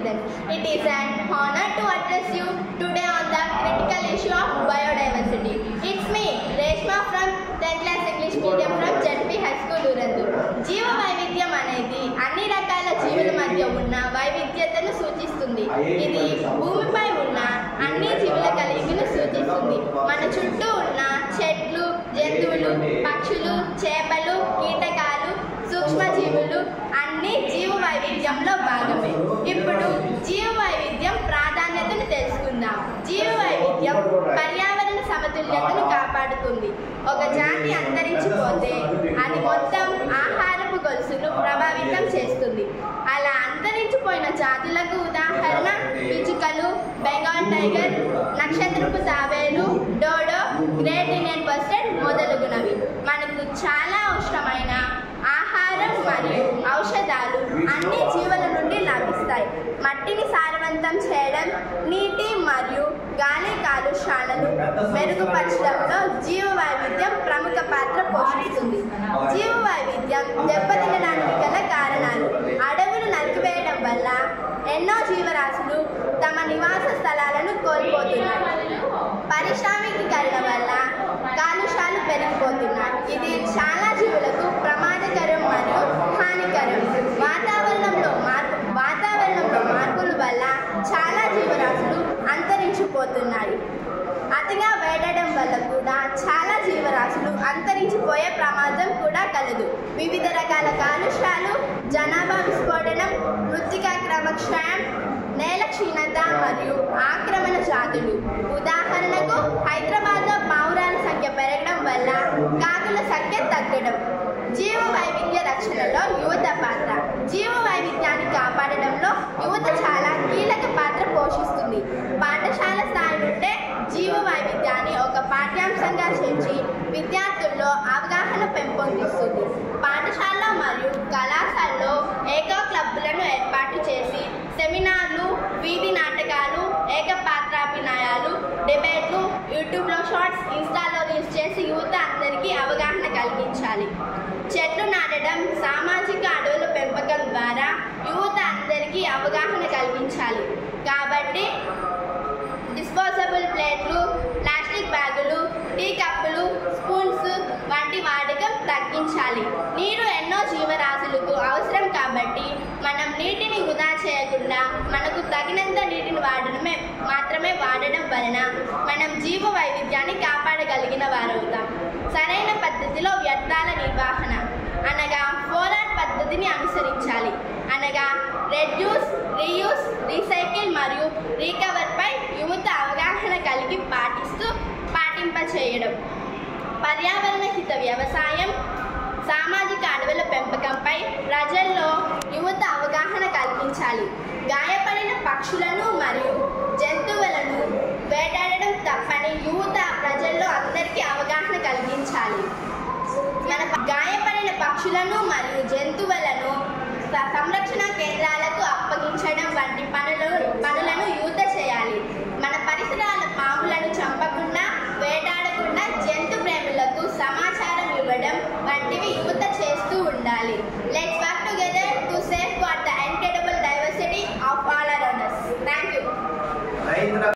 citizens. It is an honor to address you today on the critical issue of biodiversity. It's me, Reshma from 10th class English medium from ZP High School, Urandu. జీవ వైవిధ్యం అనేది అన్ని రకాల జీవుల మధ్య ఉన్న వైవిధ్యతను సూచిస్తుంది. ఇది భూమిపై ఉన్న అన్ని జీవుల కలిగిను సూచిస్తుంది. మన చుట్టూ ఉన్న చెట్లు, జంతువులు, పక్షులు, చేపలు, కీటకాలు, సూక్ష్మజీవులు అన్ని జీవ వైవిధ్యంలో భాగమే. ఇప్పుడు జీవ వైవిధ్యం ప్రాధాన్యతను తెలుసుకుందాం. జీవ వైవిధ్యం పర్యావరణ సమతుల్యతను కాపాడుతుంది. ఒక జాతి అంతరించిపోతే అది మొత్తం ఆహారపు గొలుసును ప్రభావితం చేస్తుంది. అలా అంతరించిపోయిన జాతులకు ఉదాహరణ పిచ్చుకలు, బెంగాల్ టైగర్, నక్షత్రపు తాబేలు, డోడో, గ్రేట్ ఇండియన్ బస్టర్డ్ మొదలగునవి. మనకు చాలా అవసరమైన ఆహారం మరియు ఔషధాలు అన్ని జీవుల నుండి లభిస్తాయి. మట్టిని సారవంతం చేయడం, నీటి మరియు గాలి కాలుష్యాలను మెరుగుపరచడంలో జీవ వైవిధ్యం ప్రముఖ పాత్ర పోషిస్తుంది. జీవ వైవిధ్యం దెబ్బతినడానికి గల కారణాలు: అడవులు నరికివేయడం వల్ల ఎన్నో జీవరాశులు తమ నివాస స్థలాలను కోల్పోతున్నాయి. పారిశ్రామికీకరణ వల్ల కాలుష్యాలు పెరిగిపోతున్నాయి. ఇది చాలా జీవులకు ప్రమాదకరం మరియు హానికరం. వాతావరణంలో మార్పుల వల్ల చాలా జీవరాశులు అంతరించిపోతున్నాయి. అతిగా వేడడం వల్ల కూడా చాలా జీవరాశులు అంతరించిపోయే ప్రమాదం కూడా కలదు. వివిధ రకాల కాలుష్యాలు, జనాభా విస్ఫోటనం, మృత్తికా క్రమక్షయం, నేల క్షీణత మరియు ఆక్రమణ జాతులు. ఉదాహరణకు హైదరాబాద్లో పావురాల సంఖ్య పెరగడం వల్ల కాకుల సంఖ్య తగ్గడం. జీవ వైవిధ్య రక్షణలో యువత పాత్ర. జీవ వైవిధ్యాన్ని కాపాడడంలో యువత చాలా కీలక పాత్ర పోషిస్తుంది. పాఠశాల స్థాయి నుండే జీవ వైవిధ్యాన్ని ఒక పాఠ్యాంశంగా చేర్చి విద్యార్థుల్లో అవగాహన పెంపొందిస్తుంది. పాఠశాలలో మరియు కళాశాలలో ఏకో క్లబ్లను ఏర్పాటు చేసి సెమినార్లు, వీధి నాటకాలు, ఏకపాత్రాభినయాలు, డిబేట్లు, యూట్యూబ్లో షార్ట్స్, ఇన్స్టాలో రీల్స్ చేసి యువత అందరికీ అవగాహన కలిగించాలి. చెట్లు నాటడం, సామాజిక అడవుల పెంపకం ద్వారా యువత అందరికీ అవగాహన కలిగించాలి. కాబట్టి డిస్పోజబుల్ ప్లేట్లు, ప్లాస్టిక్ బ్యాగులు, టీ కప్పులు, స్పూన్స్ వంటి వాడకం తగ్గించాలి. నీరు ఎన్నో జీవరాశులకు అవసరం కాబట్టి మనం నీటిని వృధా చేయకుండా మనకు తగినంత నీటిని మాత్రమే వాడడం వలన మనం జీవ వైవిధ్యాన్ని కాపాడగలిగిన వారవుతాం. సరైన పద్ధతిలో వ్యర్థాల నిర్వహణ అనగా 4R పద్ధతిని అనుసరించాలి. అనగా రెడ్యూస్, రీయూస్, రీసైకిల్ మరియు రీకవర్ పై యువత అవగాహన కలిగి పాటింపచేయడం. పర్యావరణ హిత వ్యవసాయం, సామాజిక అడవుల పెంపకంపై ప్రజల్లో యువత అవగాహన కల్పించాలి. గాయపడిన పక్షులను మరియు జంతువులను వేటాడడం తప్పని యువత ప్రజల్లో అందరికీ అవగాహన కలిగించాలి. గాయపడిన పక్షులను మరియు జంతువులను సంరక్షణ కేంద్రాలకు అప్పగించడం వంటి పనులను యువత చేయాలి.